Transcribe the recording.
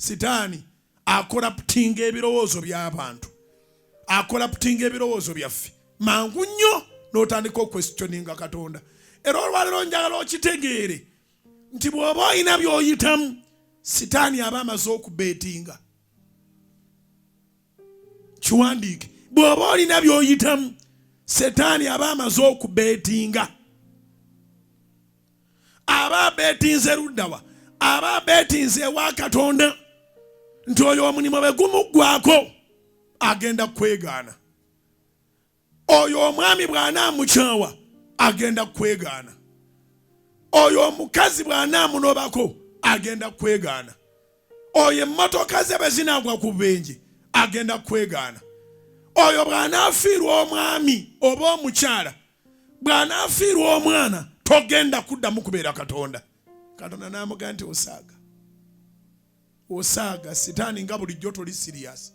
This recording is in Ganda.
sitani akoraptinga ebirowoozo by'abantu, akoraptinga ebirowoozo byaffe mangu nnyo n'otandika okwesityoninga Katonda. Era olwaleero njagala okitegeere nti bw'oba olina byoyitamu, sitani aba amaze okubetinga. Kiwandiike, bw'oba olina byoyitamu, sitani aba amaze okubetinga. Aba abetinze luddawa? Aba abetinze ewa Katonda nti oyo omulimu bwe gumuggwako agenda kwegaana. Oyo omwami bw'anaamukyawa agenda kwegaana. Oyo omukazi bw'anaamunobako agenda kwegaana. Oyo emmotoka ze bwe zinaagwa ku benje agenda kwegaana. Oyo bw'anaafiirwa omwami oba omukyala, bw'anaafiirwa omwana, togenda kuddamu kubeera Katonda. Katonda n'amugamba nti osaaga. Osaaga, sitani nga bulijjo toli serious.